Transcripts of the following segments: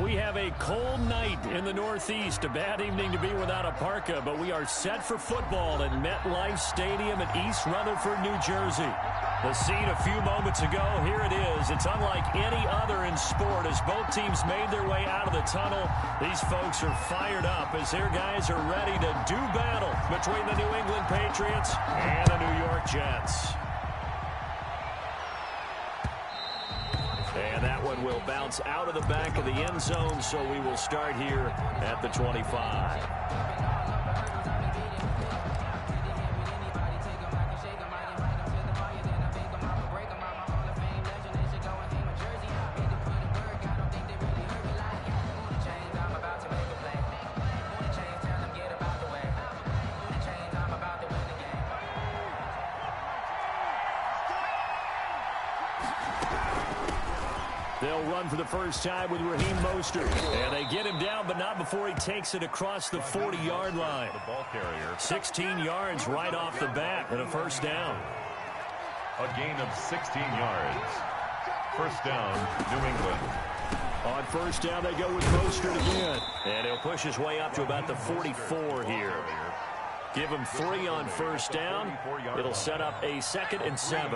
We have a cold night in the Northeast. A bad evening to be without a parka, but we are set for football at MetLife Stadium in East Rutherford, New Jersey. The scene a few moments ago, here it is. It's unlike any other in sport as both teams made their way out of the tunnel. These folks are fired up as their guys are ready to do battle between the New England Patriots and the New York Jets. And that one will bounce out of the back of the end zone, so we will start here at the 25. They'll run for the first time with Raheem Mostert. And they get him down, but not before he takes it across the 40-yard line. The ball carrier. 16 yards right off the bat and a first down. A gain of 16 yards. First down, New England. On first down, they go with Mostert again. And he'll push his way up to about the 44 here. Give him 3 on first down. It'll set up a 2nd and 7.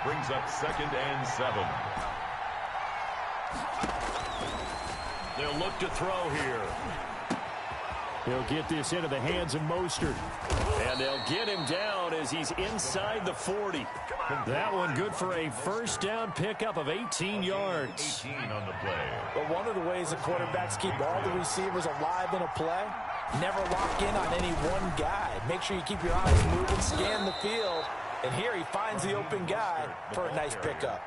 Brings up 2nd and 7. They'll look to throw here. He'll get this into the hands of Mostert. And they'll get him down as he's inside the 40. That one good for a first down pickup of 18 yards. 18 on the play. But one of the ways the quarterbacks keep all the receivers alive in a play, never lock in on any one guy. Make sure you keep your eyes moving, scan the field. And here he finds the open guy for a nice pickup.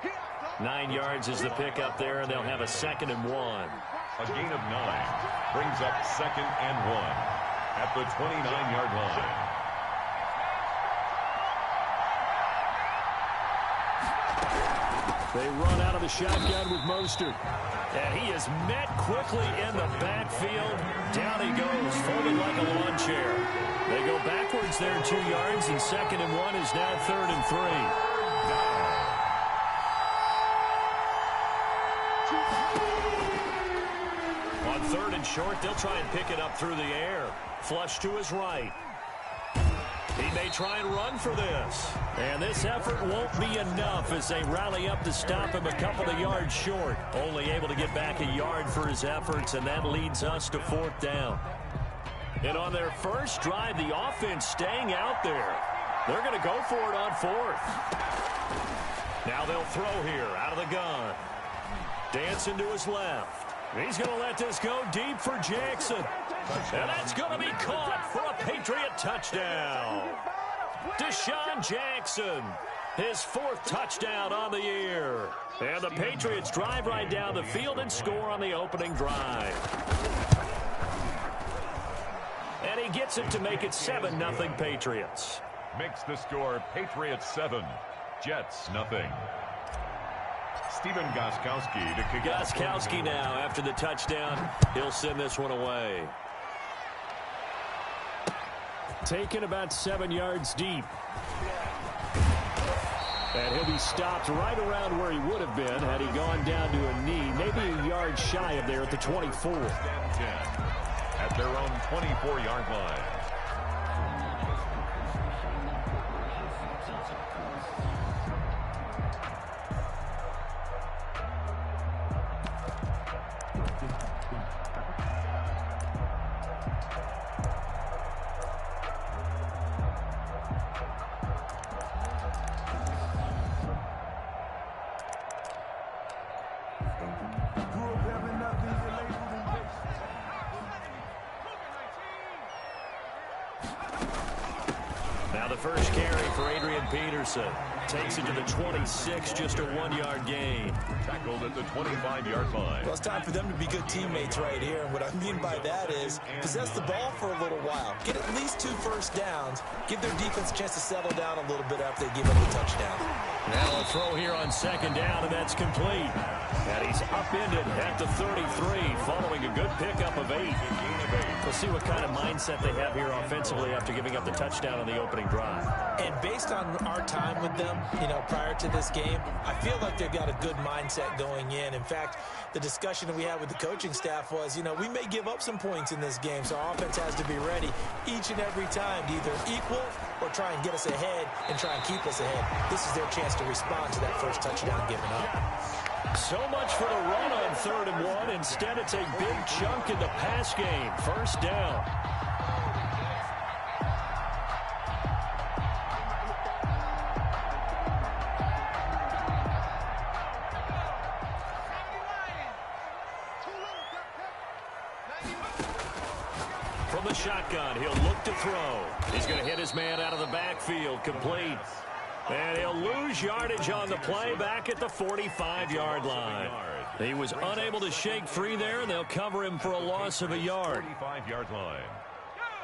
9 yards is the pickup there, and they'll have a 2nd and 1. A gain of 9 brings up 2nd and 1 at the 29-yard line. They run out of the shotgun with Mostert. And he is met quickly in the backfield. Down he goes, folded like a lawn chair. They go backwards there 2 yards, and 2nd and 1 is now 3rd and 3. On 3rd and short, they'll try and pick it up through the air. Flush to his right. He may try and run for this. And this effort won't be enough as they rally up to stop him a couple of yards short. Only able to get back a yard for his efforts, and that leads us to 4th down. And on their first drive, the offense staying out there. They're going to go for it on 4th. Now they'll throw here out of the gun. Dancing to his left. He's going to let this go deep for Jackson. And that's going to be caught for a Patriot touchdown. Deshaun Jackson, his 4th touchdown on the year. And the Patriots drive right down the field and score on the opening drive. And he gets it to make it 7-0 Patriots. Makes the score Patriots 7, Jets 0. Stephen Gostkowski to kick off. Gostkowski now after the touchdown. He'll send this one away. Taken about 7 yards deep. And he'll be stopped right around where he would have been had he gone down to a knee. Maybe a yard shy of there at the 24. 10 at their own 24-yard line. Now the first carry for Adrian Peterson. Takes it to the 26, just a 1-yard gain. Tackled at the 25-yard line. Well, it's time for them to be good teammates right here. And what I mean by that is possess the ball for a little while. Get at least 2 first downs. Give their defense a chance to settle down a little bit after they give up the touchdown. Now a throw here on 2nd down, and that's complete. And he's upended at the 33 following a good pickup of 8. We'll see what kind of mindset they have here offensively after giving up the touchdown on the opening drive. And based on our time with them, prior to this game, I feel like they've got a good mindset going in. In fact, the discussion that we had with the coaching staff was, we may give up some points in this game, so our offense has to be ready each and every time to either equal or try and get us ahead and try and keep us ahead. This is their chance to respond to that first touchdown given up. So much for the run on 3rd and 1. Instead, it's a big chunk in the pass game. First down. From the shotgun, he'll look to throw. He's going to hit his man out of the backfield, complete. And he'll lose yardage on the play back at the 45-yard line. He was unable to shake free there, and they'll cover him for a loss of a yard. 45-yard line.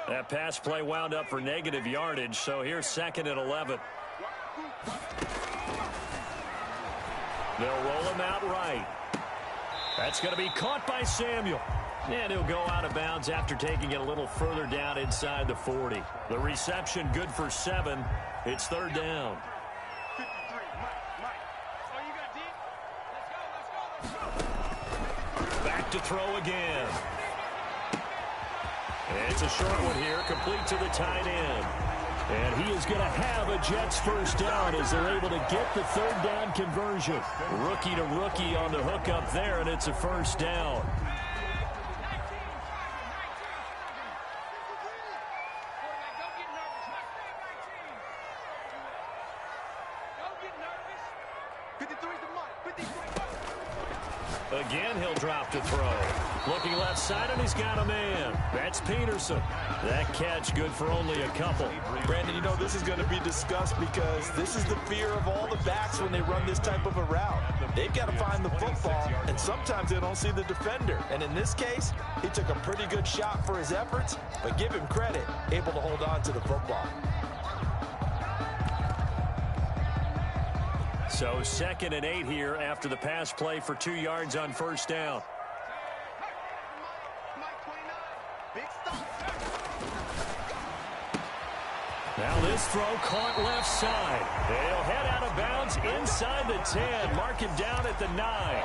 That pass play wound up for negative yardage, so here's 2nd and 11. They'll roll him out right. That's going to be caught by Samuel. And he'll go out of bounds after taking it a little further down inside the 40. The reception good for 7. It's 3rd down. Back to throw again. And it's a short one here, complete to the tight end. And he is going to have a Jets first down as they're able to get the 3rd down conversion. Rookie to rookie on the hook up there, and it's a first down. Again, he'll drop to throw. Looking left side, and he's got a man. That's Peterson. That catch good for only a couple. Brandon, this is going to be discussed because this is the fear of all the backs when they run this type of a route. They've got to find the football, and sometimes they don't see the defender. And in this case, he took a pretty good shot for his efforts, but give him credit, able to hold on to the football. So 2nd and 8 here after the pass play for 2 yards on first down. Now this throw caught left side. They'll head out of bounds inside the 10. Mark him down at the 9.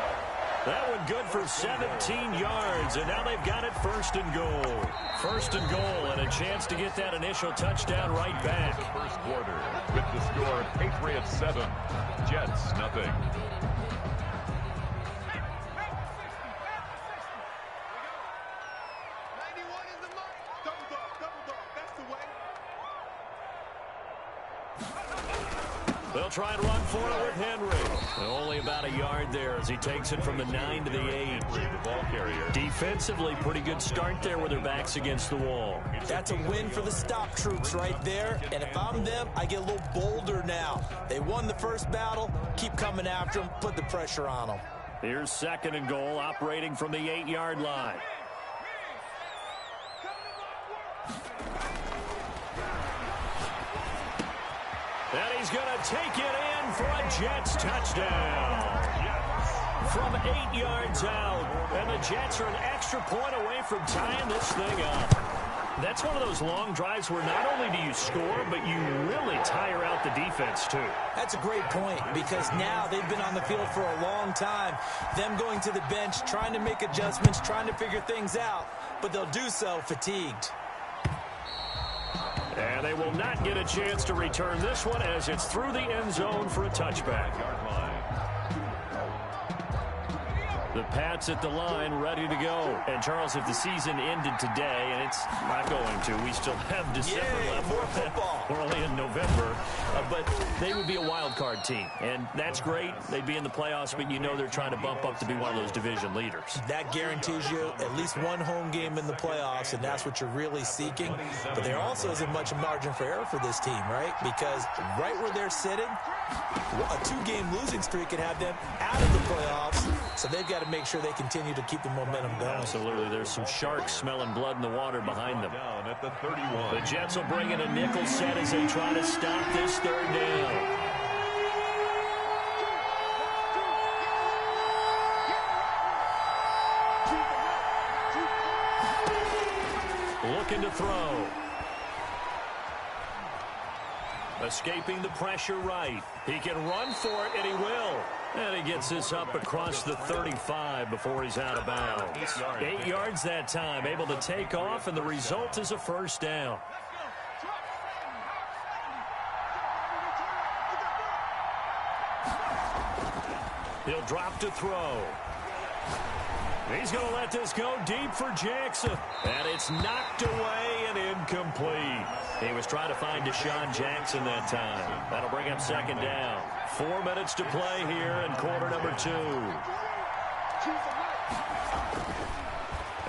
That one good for 17 yards, and now they've got it 1st and goal. 1st and goal, and a chance to get that initial touchdown right back. The first quarter with the score, Patriots 7, Jets nothing. They'll try and run for it with Henry. Only about a yard there as he takes it from the 9 to the 8. The ball carrier. Defensively, pretty good start there with their backs against the wall. That's a win for the stop troops right there. And if I'm them, I get a little bolder now. They won the first battle. Keep coming after them. Put the pressure on them. Here's 2nd and goal, operating from the 8-yard line. And he's going to take it in for a Jets touchdown. From 8 yards out. And the Jets are an extra point away from tying this thing up. That's one of those long drives where not only do you score, but you really tire out the defense, too. That's a great point because now they've been on the field for a long time. Them going to the bench, trying to make adjustments, trying to figure things out, but they'll do so fatigued. And they will not get a chance to return this one as it's through the end zone for a touchback. The Pats at the line, ready to go. And, Charles, if the season ended today, and it's not going to, we still have December left. More football. We're only in November. But they would be a wild card team. And that's great. They'd be in the playoffs, but you know they're trying to bump up to be one of those division leaders. That guarantees you at least one home game in the playoffs, and that's what you're really seeking. But there also isn't much margin for error for this team, right? Because right where they're sitting, a 2-game losing streak could have them out of the playoffs. So they've got to make sure they continue to keep the momentum going. Absolutely. There's some sharks smelling blood in the water behind them. Down at the 31. The Jets will bring in a nickel set as they try to stop this 3rd down. looking to throw. Escaping the pressure right. He can run for it, and he will. And he gets this up across the 35 before he's out of bounds. 8 yards that time, able to take off, and the result is a first down. He'll drop to throw. He's going to let this go deep for Jackson. And it's knocked away and incomplete. He was trying to find Deshaun Jackson that time. That'll bring up second down. 4 minutes to play here in quarter number 2.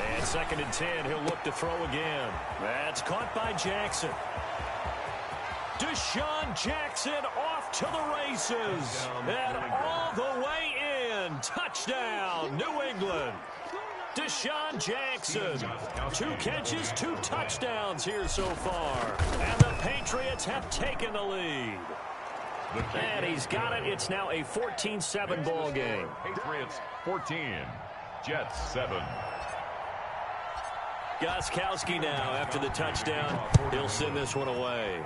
And 2nd and 10, he'll look to throw again. That's caught by Jackson. Deshaun Jackson off to the races. And all the way in. Touchdown, New England. Deshaun Jackson. 2 catches, 2 touchdowns here so far. And the Patriots have taken the lead. And he's got it. It's now a 14-7 ball game. Patriots 14, Jets 7. Gostkowski now after the touchdown. He'll send this one away.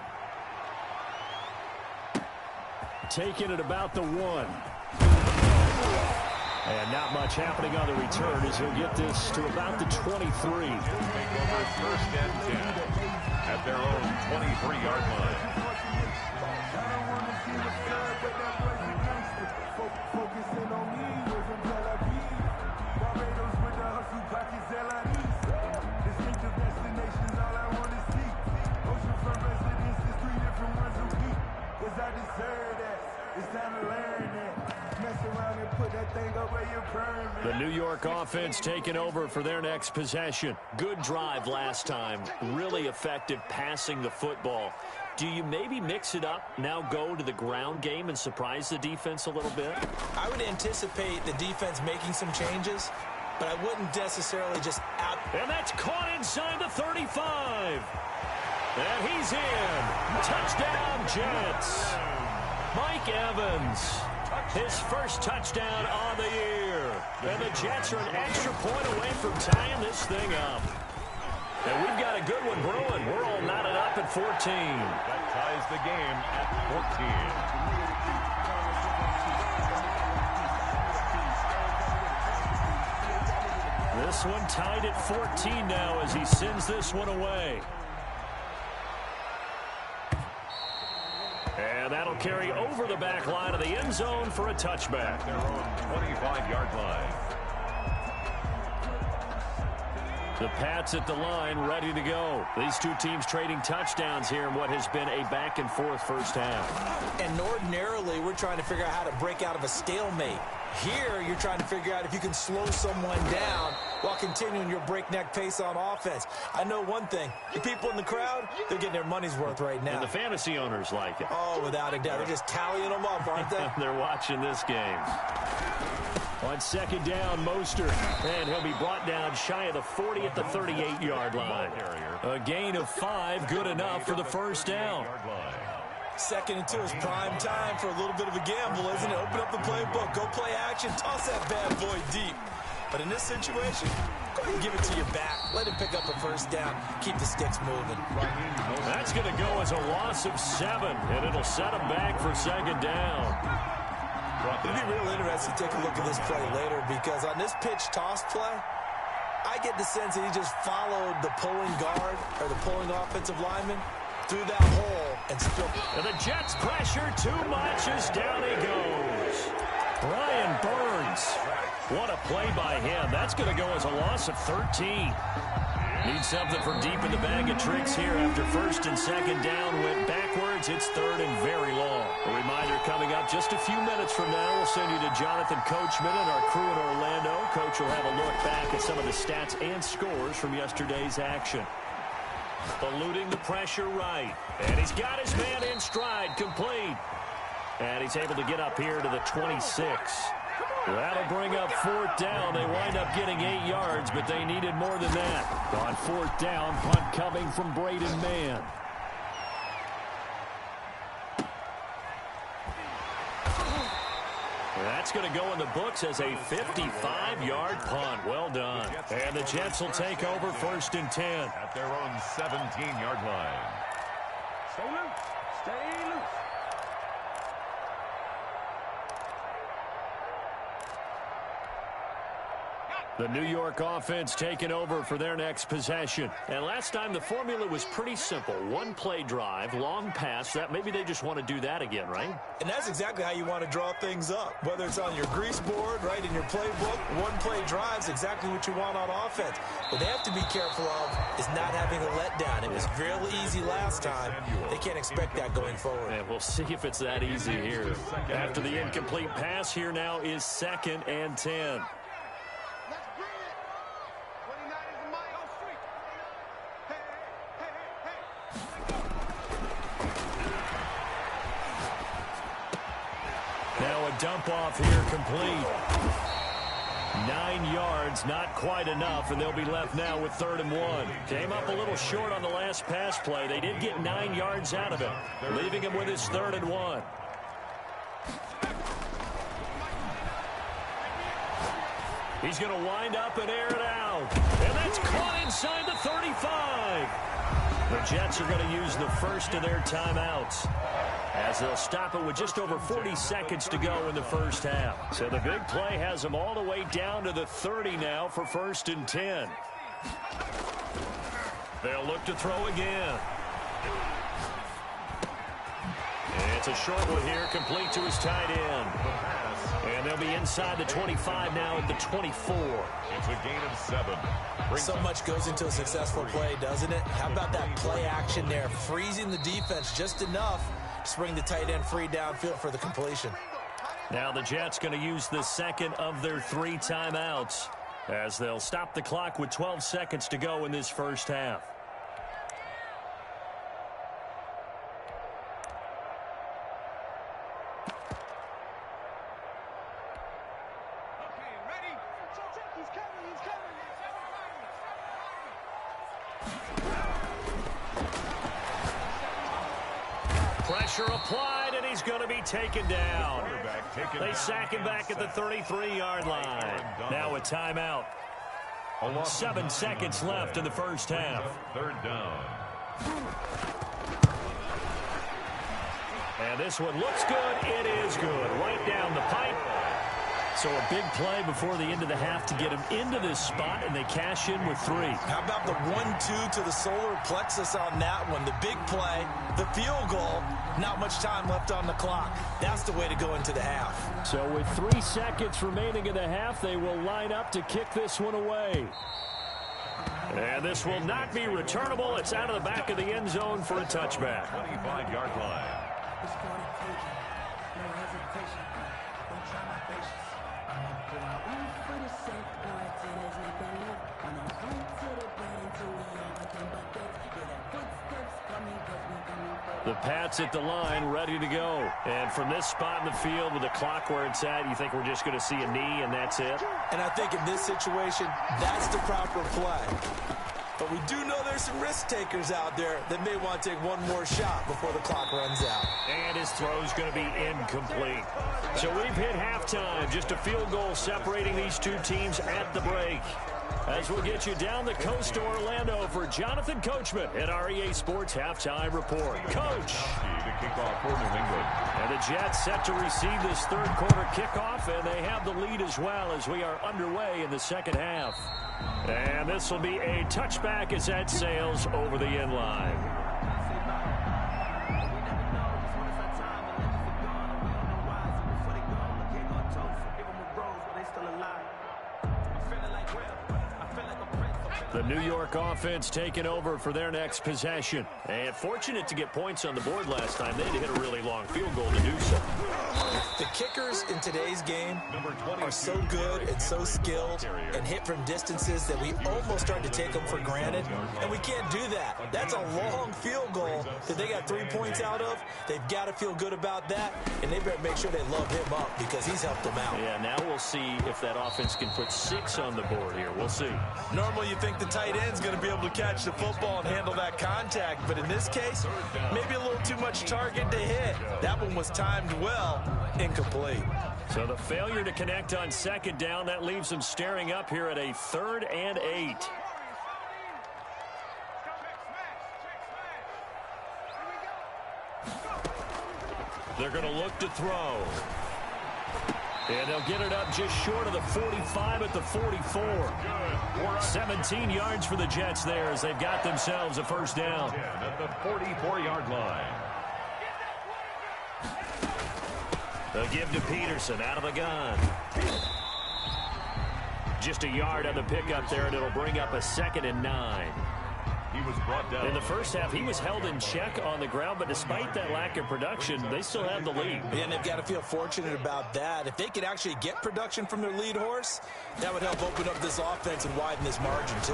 Taking it about the 1. And not much happening on the return as he'll get this to about the 23. Take over 1st and 10 at their own 23-yard line. The New York offense taking over for their next possession. Good drive last time. Really effective passing the football. Do you maybe mix it up, now go to the ground game and surprise the defense a little bit? I would anticipate the defense making some changes, but I wouldn't necessarily just out. And that's caught inside the 35. And he's in. Touchdown, Jets. Mike Evans. His first touchdown on the year. And the Jets are an extra point away from tying this thing up. And we've got a good one brewing. We're all knotted up at 14. That ties the game at 14. This one tied at 14 now as he sends this one away. And that'll carry over the back line of the end zone for a touchback. Their own 25-yard line. The Pats at the line, ready to go. These two teams trading touchdowns here in what has been a back-and-forth first half. And ordinarily, we're trying to figure out how to break out of a stalemate. Here, you're trying to figure out if you can slow someone down while continuing your breakneck pace on offense. I know one thing. The people in the crowd, they're getting their money's worth right now. And the fantasy owners like it. Oh, without a doubt. They're just tallying them up, aren't they? They're watching this game. On second down, Mostert. And he'll be brought down shy of the 40 at the 38-yard line. A gain of 5, good enough for the first down. 2nd and 2 is prime time for a little bit of a gamble, isn't it? Open up the playbook, go play action, toss that bad boy deep. But in this situation, go ahead and give it to your back. Let him pick up a first down. Keep the sticks moving. That's going to go as a loss of 7, and it'll set him back for second down. It'll be real interesting to take a look at this play later because on this pitch toss play, I get the sense that he just followed the pulling guard or the pulling offensive lineman through that hole and still. And the Jets pressure too much as down he goes. Brian Burns. What a play by him. That's going to go as a loss of 13. Need something from deep in the bag of tricks here after 1st and 2nd down went backwards. It's 3rd and very long. A reminder coming up just a few minutes from now. We'll send you to Jonathan Coachman and our crew in Orlando. Coach will have a look back at some of the stats and scores from yesterday's action. Eluding the pressure right. And he's got his man in stride, complete. And he's able to get up here to the 26. That'll bring up 4th down. They wind up getting 8 yards, but they needed more than that. On 4th down, punt coming from Braden Mann. That's going to go in the books as a 55-yard punt. Well done. And the Jets will take over 1st and 10. At their own 17-yard line. Stay loose. Stay loose. The New York offense taking over for their next possession. And last time the formula was pretty simple. One-play drive, long pass. That maybe they just want to do that again, right? And that's exactly how you want to draw things up. Whether it's on your grease board, right, in your playbook, one-play drive's exactly what you want on offense. What they have to be careful of is not having a letdown. It was real easy last time. They can't expect that going forward. And we'll see if it's that easy here. After the incomplete pass, here now is 2nd and 10. Now a dump off here complete. 9 yards, not quite enough, and they'll be left now with 3rd and 1. Came up a little short on the last pass play. They did get 9 yards out of it, leaving him with his 3rd and 1. He's going to wind up and air it out. And that's caught inside the 35. The Jets are going to use the first of their timeouts, as they'll stop it with just over 40 seconds to go in the first half. So the big play has them all the way down to the 30 now for 1st and 10. They'll look to throw again. And it's a short one here, complete to his tight end. And they'll be inside the 25 now at the 24. It's a gain of 7. So much goes into a successful play, doesn't it? How about that play action there, freezing the defense just enough to bring the tight end free downfield for the completion. Now the Jets going to use the second of their 3 timeouts, as they'll stop the clock with 12 seconds to go in this first half. Pressure applied, and he's going to be taken down. They sack him back at the 33-yard line. Now a timeout. 7 seconds left in the first half. 3rd down. And this one looks good. It is good. Right down the pipe. So a big play before the end of the half to get him into this spot, and they cash in with 3. How about the 1-2 to the solar plexus on that one? The big play, the field goal, not much time left on the clock. That's the way to go into the half. So with 3 seconds remaining in the half, they will line up to kick this one away. And this will not be returnable. It's out of the back of the end zone for a touchback. 25-yard line. The Pats at the line, ready to go. And from this spot in the field with the clock where it's at, you think we're just going to see a knee and that's it? And I think in this situation, that's the proper play. But we do know there's some risk takers out there that may want to take one more shot before the clock runs out. And his throw's going to be incomplete. So we've hit halftime. Just a field goal separating these two teams at the break. As we'll get you down the coast to Orlando for Jonathan Coachman at our EA Sports Halftime Report. Coach. The kickoff for New England. And the Jets set to receive this third quarter kickoff, and they have the lead as well as we are underway in the second half. And this will be a touchback as that sails over the end line. The New York offense taking over for their next possession. And fortunate to get points on the board last time. They had to hit a really long field goal to do so. The kickers in today's game are so good and so skilled and hit from distances that we almost start to take them for granted. And we can't do that. That's a long field goal that they got 3 points out of. They've got to feel good about that. And they better make sure they love him up because he's helped them out. Yeah, now we'll see if that offense can put 6 on the board here. We'll see. Normally you think the the tight end's going to be able to catch the football and handle that contact. But in this case, maybe a little too much target to hit. That one was timed well, incomplete. So the failure to connect on second down, that leaves them staring up here at a 3rd and 8. They're going to look to throw. And they'll get it up just short of the 45 at the 44. 17 yards for the Jets there as they've got themselves a first down. At the 44-yard line. They'll give to Peterson out of the gun. Just a yard on the pickup there, and it'll bring up a 2nd and 9. He was brought down. In the first half, he was held in check on the ground, but despite that lack of production, they still have the lead. And they've got to feel fortunate about that. If they could actually get production from their lead horse, that would help open up this offense and widen this margin, too.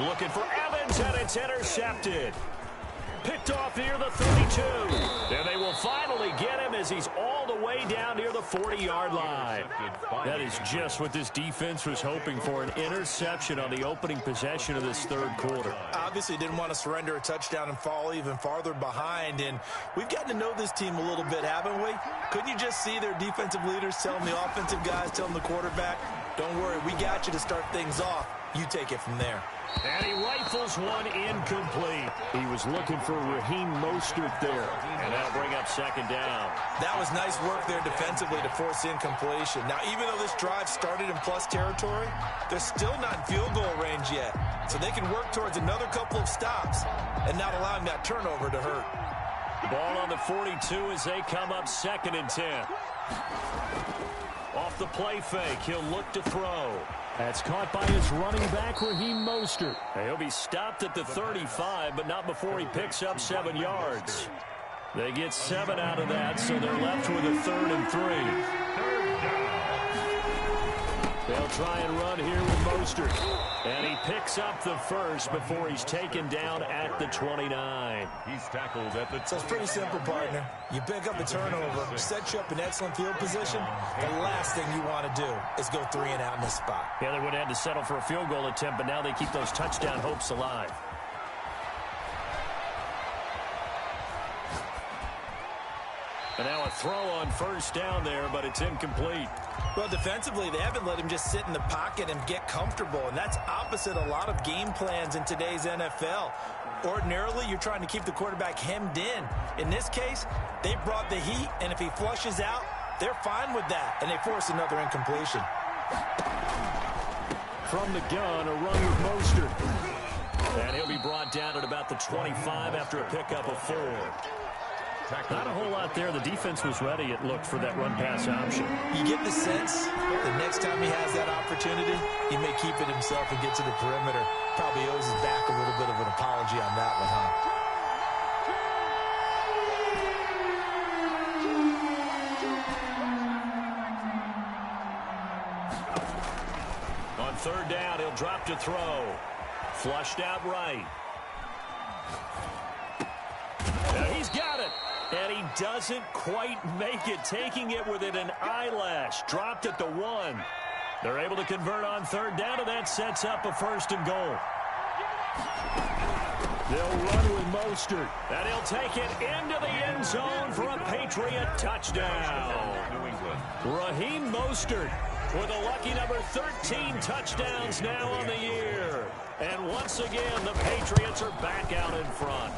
Looking for Evans, and it's intercepted. Picked off near the 32. And they will finally get him as he's all the way down near the 40-yard line. That is just what this defense was hoping for, an interception on the opening possession of this 3rd quarter. Obviously didn't want to surrender a touchdown and fall even farther behind. And we've gotten to know this team a little bit, haven't we? Couldn't you just see their defensive leaders telling the offensive guys, telling the quarterback, don't worry, we got you to start things off. You take it from there. And he rifles one incomplete. He was looking for Raheem Mostert there. And that'll bring up 2nd down. That was nice work there defensively to force incompletion. Now, even though this drive started in plus territory, they're still not in field goal range yet. So they can work towards another couple of stops and not allowing that turnover to hurt. Ball on the 42 as they come up 2nd and 10. Off the play fake, he'll look to throw. That's caught by his running back, Raheem Mostert. He'll be stopped at the 35, but not before he picks up 7 yards. They get 7 out of that, so they're left with a 3rd and 3. They'll try and run here with Mostert. And he picks up the first before he's taken down at the 29. He's tackled at the... So it's pretty simple, partner. You pick up a turnover, set you up in excellent field position. The last thing you want to do is go 3 and out in this spot. Yeah, they would have had to settle for a field goal attempt, but now they keep those touchdown hopes alive. And now a throw on 1st down there, but it's incomplete. Well, defensively, they haven't let him just sit in the pocket and get comfortable, and that's opposite a lot of game plans in today's NFL. Ordinarily, you're trying to keep the quarterback hemmed in. In this case, they brought the heat, and if he flushes out, they're fine with that, and they force another incompletion. From the gun, a run with Mostert. And he'll be brought down at about the 25 after a pickup of 4. Not a whole lot there. The defense was ready, it looked, for that run-pass option. You get the sense the next time he has that opportunity, he may keep it himself and get to the perimeter. Probably owes his back a little bit of an apology on that one, huh? On 3rd down, he'll drop to throw. Flushed out right. He's got it. And he doesn't quite make it, taking it within an eyelash. Dropped at the 1. They're able to convert on 3rd down, and that sets up a 1st and goal. They'll run with Mostert, and he'll take it into the end zone for a Patriot touchdown. New England. Raheem Mostert with a lucky number 13 touchdowns now on the year. And once again, the Patriots are back out in front.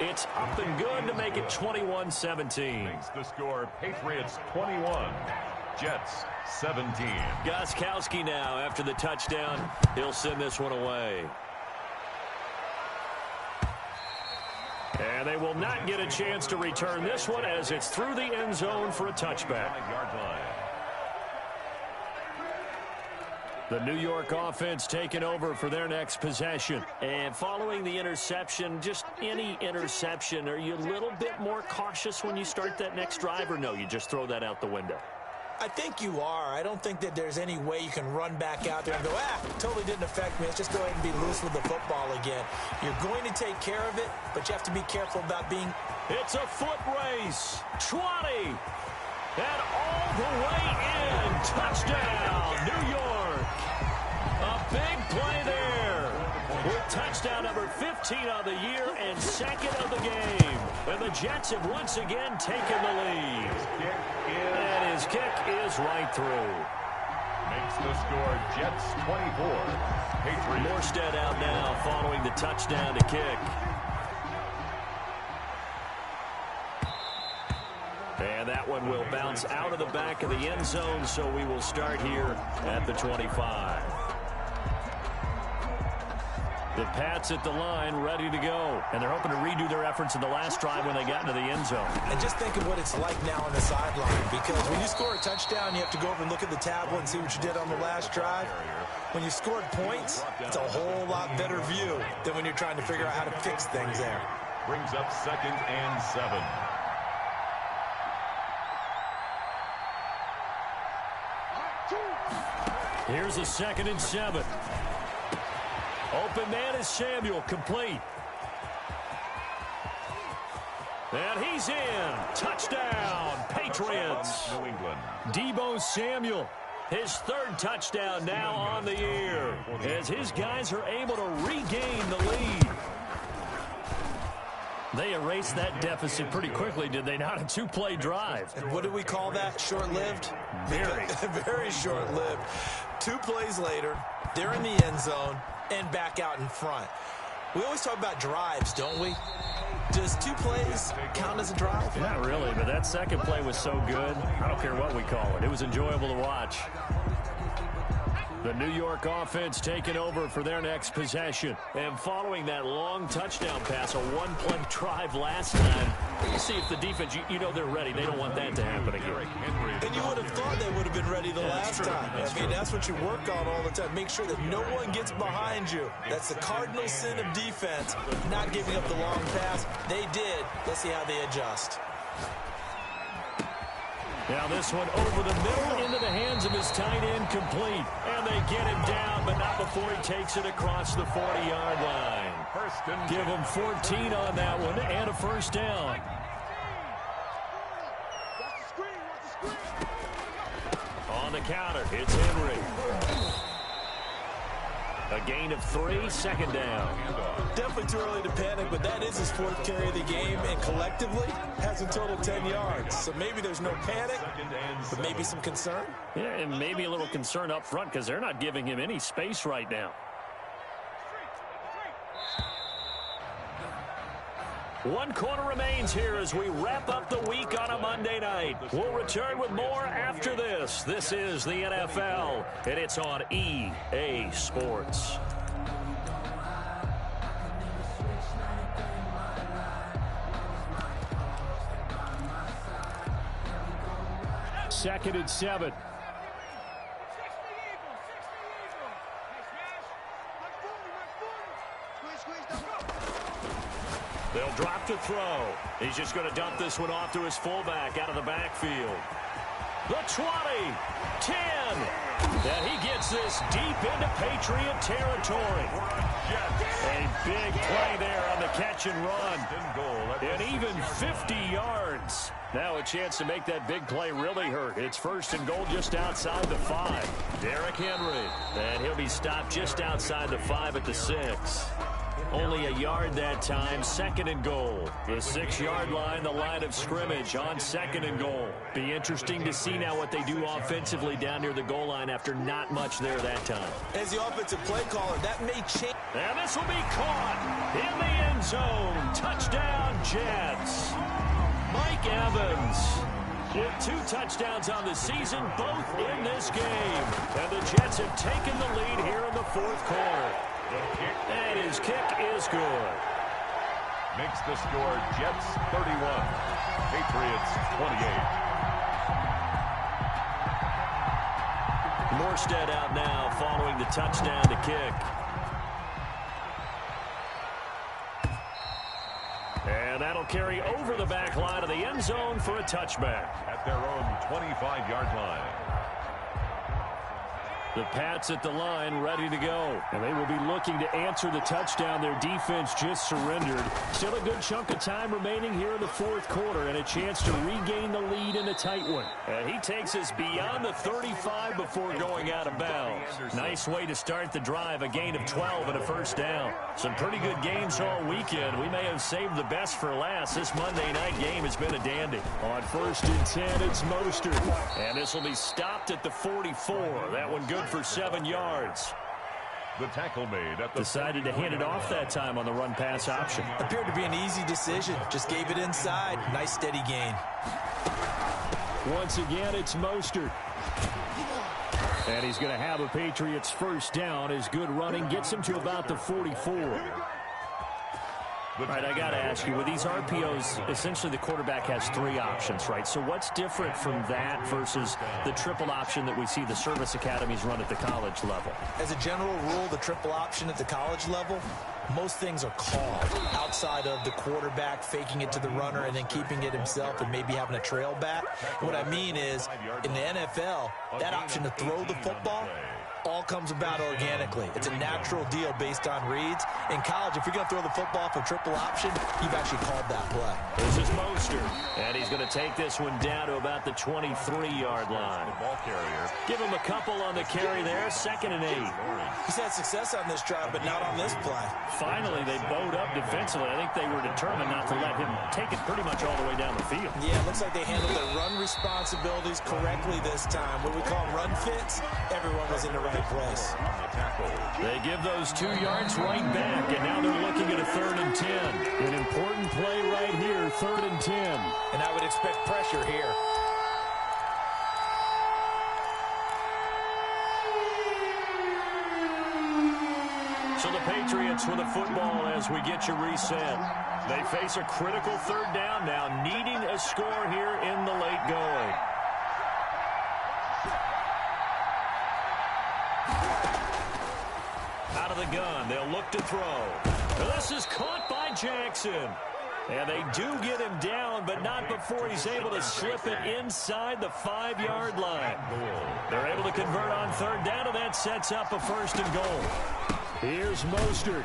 It's up and good to make it 21-17. The score, Patriots 21, Jets 17. Gostkowski now after the touchdown. He'll send this one away. And they will not get a chance to return this one as it's through the end zone for a touchback. 5-yard line. The New York offense taking over for their next possession. And following the interception, just any interception, are you a little bit more cautious when you start that next drive, or no, you just throw that out the window? I think you are. I don't think that there's any way you can run back out there and go, totally didn't affect me. Let's just go ahead and be loose with the football again. You're going to take care of it, but you have to be careful about being... It's a foot race. 20. And all the way in. Touchdown, New York. A Big play there. With touchdown number 15 on the year and second of the game. And the Jets have once again taken the lead. And his kick is right through. Makes the score Jets 24. Patriots. Morstead out now following the touchdown to kick. And that one will bounce out of the back of the end zone, so we will start here at the 25. The Pats at the line, ready to go. And they're hoping to redo their efforts in the last drive when they got into the end zone. And just think of what it's like now on the sideline, because when you score a touchdown, you have to go over and look at the tablet and see what you did on the last drive. When you scored points, it's a whole lot better view than when you're trying to figure out how to fix things there. Brings up 2nd and 7. Here's a 2nd and 7. Open man is Samuel, complete. And he's in. Touchdown, Patriots. New England. Deebo Samuel, his 3rd touchdown now on the year, as his guys are able to regain the lead. They erased that deficit pretty quickly, did they not? A 2-play drive. And what do we call that? Short-lived? Very. Very short-lived. 2 plays later, they're in the end zone and back out in front. We always talk about drives, don't we? Does 2 plays count as a drive? Not really, but that second play was so good. I don't care what we call it. It was enjoyable to watch. The New York offense taking over for their next possession. And following that long touchdown pass, a 1-play drive last time, you see if the defense, you know they're ready. They don't want that to happen again. And you would have thought they would have been ready the last time. I mean, that's what you work on all the time. Make sure that no one gets behind you. That's the cardinal sin of defense, not giving up the long pass. They did. Let's see how they adjust. Now this one over the middle into the hands of his tight end, complete. And they get him down, but not before he takes it across the 40-yard line. Give him 14 on that one and a first down. On the counter, it's Henry. A gain of 3, 2nd down. Definitely too early to panic, but that is his 4th carry of the game, and collectively has a total 10 yards. So maybe there's no panic, but maybe some concern. Yeah, and maybe a little concern up front because they're not giving him any space right now. 1 quarter remains here as we wrap up the week on a Monday night. We'll return with more after this. This is the NFL, and it's on EA Sports. Second and 7. They'll drop to throw. He's just going to dump this one off to his fullback out of the backfield. The 20, 10. And he gets this deep into Patriot territory. A big play there on the catch and run. And even 50 yards. Now a chance to make that big play really hurt. It's 1st and goal just outside the 5. Derrick Henry. And he'll be stopped just outside the 5 at the 6. Only a yard that time, 2nd and goal. The 6-yard line, the line of scrimmage on 2nd and goal. Be interesting to see now what they do offensively down near the goal line after not much there that time. As the offensive play caller, that may change. And this will be caught in the end zone. Touchdown, Jets. Mike Evans with 2 touchdowns on the season, both in this game. And the Jets have taken the lead here in the 4th quarter. And his kick is good. Makes the score Jets 31, Patriots 28. Morstead out now following the touchdown to kick. And that'll carry over the back line of the end zone for a touchback. At their own 25-yard line. The Pats at the line, ready to go. And they will be looking to answer the touchdown their defense just surrendered. Still a good chunk of time remaining here in the fourth quarter and a chance to regain the lead in a tight one. And he takes us beyond the 35 before going out of bounds. Nice way to start the drive, a gain of 12 and a first down. Some pretty good games all weekend. We may have saved the best for last. This Monday night game has been a dandy. On 1st and 10, it's Mostert. And this will be stopped at the 44. That one good for 7 yards. The tackle made at the decided to hand it off that time on the run-pass option. Appeared to be an easy decision. Just gave it inside. Nice steady gain. Once again, it's Mostert. And he's going to have a Patriots first down. His good running gets him to about the 44. All right, I got to ask you, with these RPOs, essentially the quarterback has 3 options, right? So what's different from that versus the triple option that we see the service academies run at the college level? As a general rule, the triple option at the college level, most things are called outside of the quarterback faking it to the runner and then keeping it himself and maybe having a trail back. What I mean is, in the NFL, that option to throw the football all comes about organically. It's a natural deal based on reads. In college, if you're going to throw the football for triple option, you've actually called that play. This is Mostert, and he's going to take this one down to about the 23-yard line. The ball carrier. Give him a couple on the carry there, 2nd and 8. He's had success on this drive, but not on this play. Finally, they bowed up defensively. I think they were determined not to let him take it pretty much all the way down the field. Yeah, it looks like they handled their run responsibilities correctly this time. What we call run fits, everyone was in the right place. They give those 2 yards right back, and now they're looking at a 3rd and 10. An important play right here, 3rd and 10. And I would expect pressure here. So the Patriots with a football as we get you reset. They face a critical 3rd down now, needing a score here in the late going. Out of the gun, they'll look to throw. This is caught by Jackson. And they do get him down, but not before he's able to slip it inside the 5-yard line. They're able to convert on 3rd down, and that sets up a 1st and goal. Here's Mostert.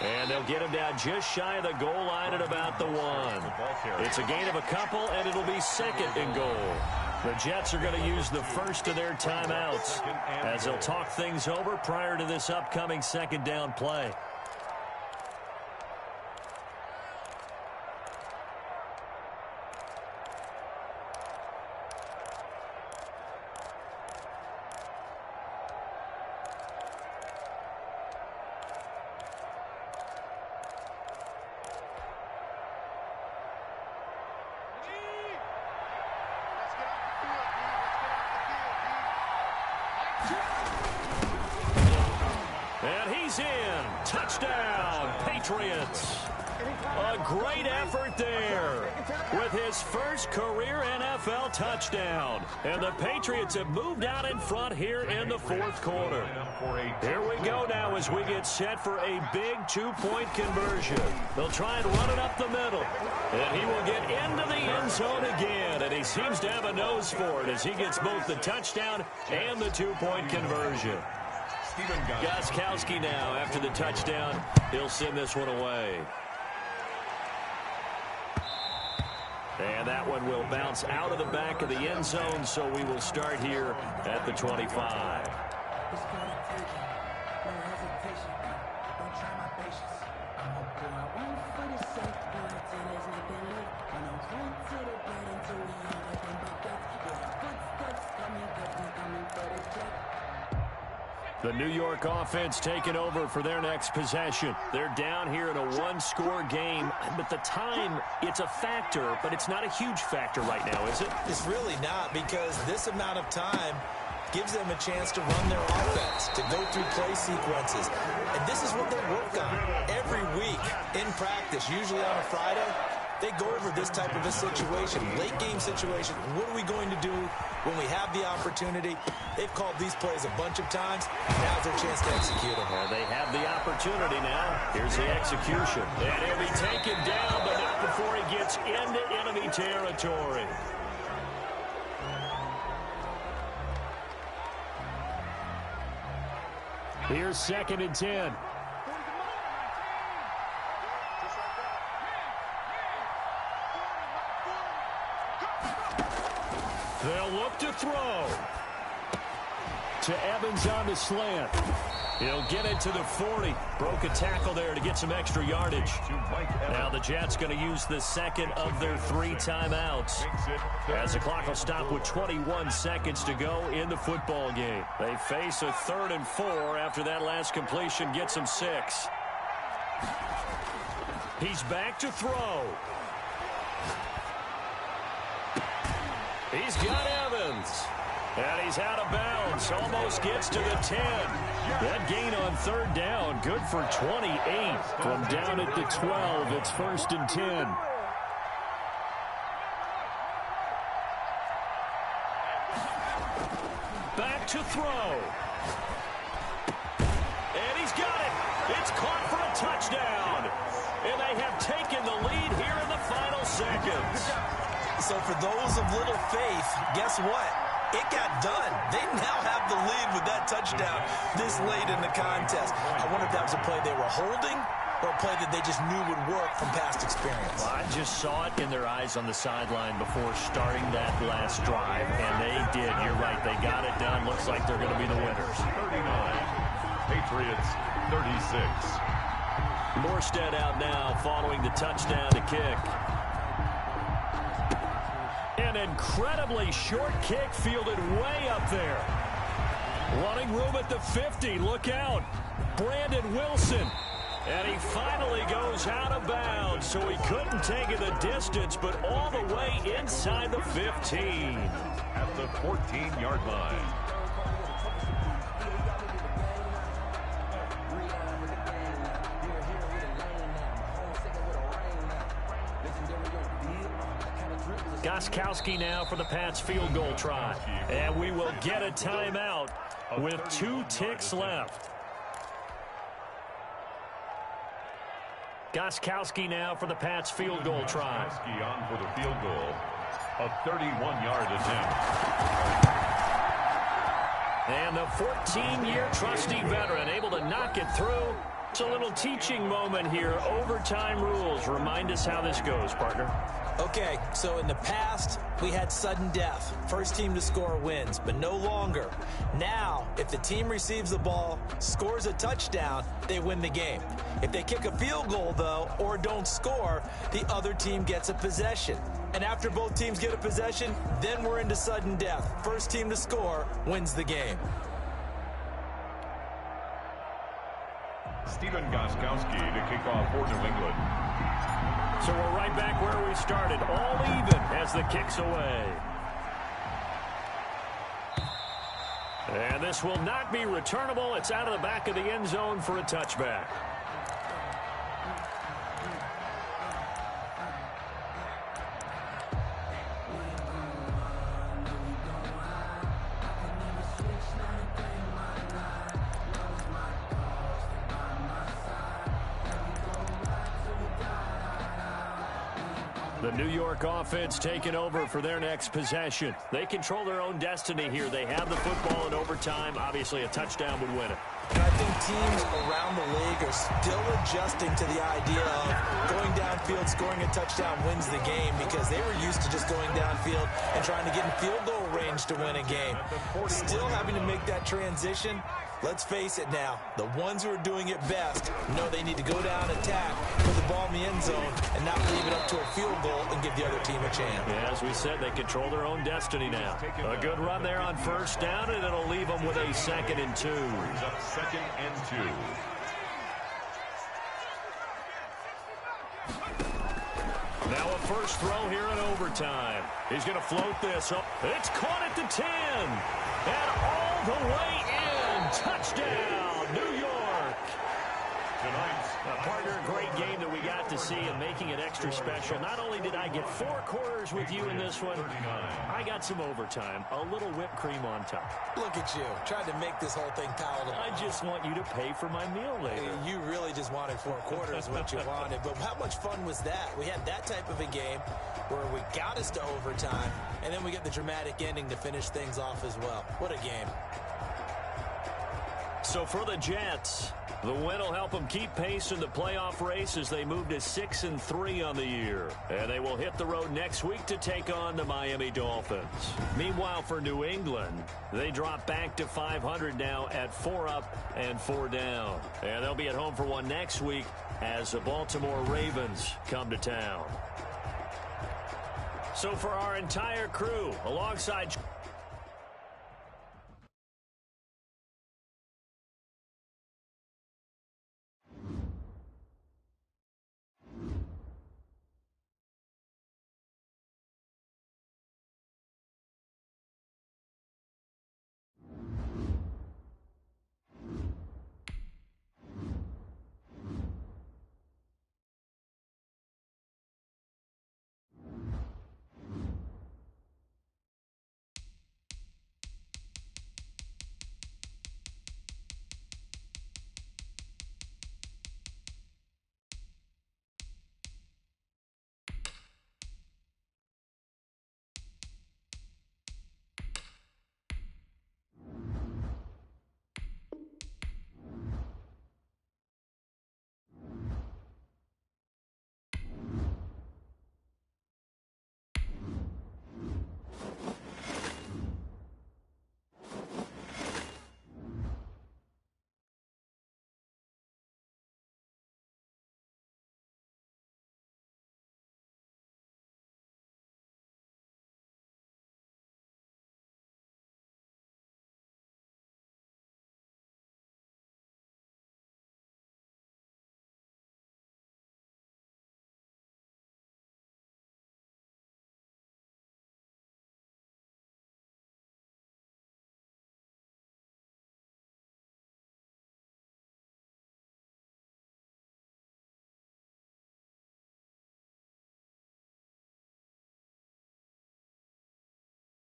And they'll get him down just shy of the goal line at about the 1. It's a gain of a couple, and it'll be 2nd and goal. The Jets are going to use the first of their timeouts as they'll talk things over prior to this upcoming 2nd down play. And he's in. Touchdown, Patriots. A great effort there with his first career NFL touchdown. And the Patriots have moved out in front here in the 4th quarter. Here we go now as we get set for a big 2-point conversion. They'll try and run it up the middle. And he will get into the end zone again. And he seems to have a nose for it as he gets both the touchdown and the 2-point conversion. Gostkowski now after the touchdown. He'll send this one away. And that one will bounce out of the back of the end zone, so we will start here at the 25. The New York offense taking over for their next possession. They're down here in a 1-score game, but the time, it's a factor, but it's not a huge factor right now, is it? It's really not, because this amount of time gives them a chance to run their offense, to go through play sequences. And this is what they work on every week in practice, usually on a Friday. They go over this type of a situation, late game situation. What are we going to do when we have the opportunity? They've called these plays a bunch of times. Now's their chance to execute them. Well, they have the opportunity now. Here's the execution. And he'll be taken down, but not before he gets into enemy territory. Here's 2nd and 10. They'll look to throw. To Evans on the slant. He'll get it to the 40. Broke a tackle there to get some extra yardage. Now the Jets going to use the second of their 3 timeouts, as the clock will stop with 21 seconds to go in the football game. They face a 3rd and 4 after that last completion gets them 6. He's back to throw. He's got Evans. And he's out of bounds. Almost gets to the 10. That gain on 3rd down. Good for 28. From down at the 12, it's 1st and 10. Back to throw. And he's got it. It's caught for a touchdown. And they have taken the lead here in the final seconds. So for those of little faith, guess what? It got done. They now have the lead with that touchdown this late in the contest. I wonder if that was a play they were holding or a play that they just knew would work from past experience. Well, I just saw it in their eyes on the sideline before starting that last drive, and they did. You're right. They got it done. Looks like they're going to be the winners. 39. Patriots 36. Morstead out now following the touchdown to kick. An incredibly short kick fielded way up there. Running room at the 50. Look out. Brandon Wilson. And he finally goes out of bounds, so he couldn't take it the distance, but all the way inside the 15. At the 14-yard line. Gostkowski now for the Pats field goal try. And we will get a timeout with 2 ticks left. Gostkowski now for the Pats field goal try. Gostkowski on for the field goal. A 31-yard attempt. And the 14-year trusty veteran able to knock it through. It's a little teaching moment here. Overtime rules. Remind us how this goes, partner. Okay, so in the past, we had sudden death. First team to score wins, but no longer. Now, if the team receives the ball, scores a touchdown, they win the game. If they kick a field goal, though, or don't score, the other team gets a possession. And after both teams get a possession, then we're into sudden death. First team to score wins the game. Stephen Gostkowski to kick off for New England. So we're right back where we started, all even as the kick's away. And this will not be returnable. It's out of the back of the end zone for a touchback. The New York offense taking over for their next possession. They control their own destiny here. They have the football in overtime. Obviously, a touchdown would win it. And I think teams around the league are still adjusting to the idea of going downfield, scoring a touchdown wins the game, because they were used to just going downfield and trying to get in field goal range to win a game. Still having to make that transition. Let's face it now, the ones who are doing it best know they need to go down, attack, put the ball in the end zone, and not leave it up to a field goal and give the other team a chance. Yeah, as we said, they control their own destiny now. A good run there on first down, and it'll leave them with a 2nd and 2. Brings up 2nd and 2. Now a first throw here in overtime. He's going to float this up. It's caught at the 10. And all the way in. Touchdown, New York. Tonight's Partner, a great game that we got to see and making it extra special. Not only did I get 4 quarters with you in this one, I got some overtime, a little whipped cream on top. Look at you, trying to make this whole thing palatable. I just want you to pay for my meal later. You really just wanted 4 quarters what you wanted, but how much fun was that? We had that type of a game where we got us to overtime, and then we get the dramatic ending to finish things off as well. What a game. So for the Jets, the win will help them keep pace in the playoff race as they move to 6-3 on the year. And they will hit the road next week to take on the Miami Dolphins. Meanwhile, for New England, they drop back to 500 now at 4 up and 4 down. And they'll be at home for one next week as the Baltimore Ravens come to town. So for our entire crew, alongside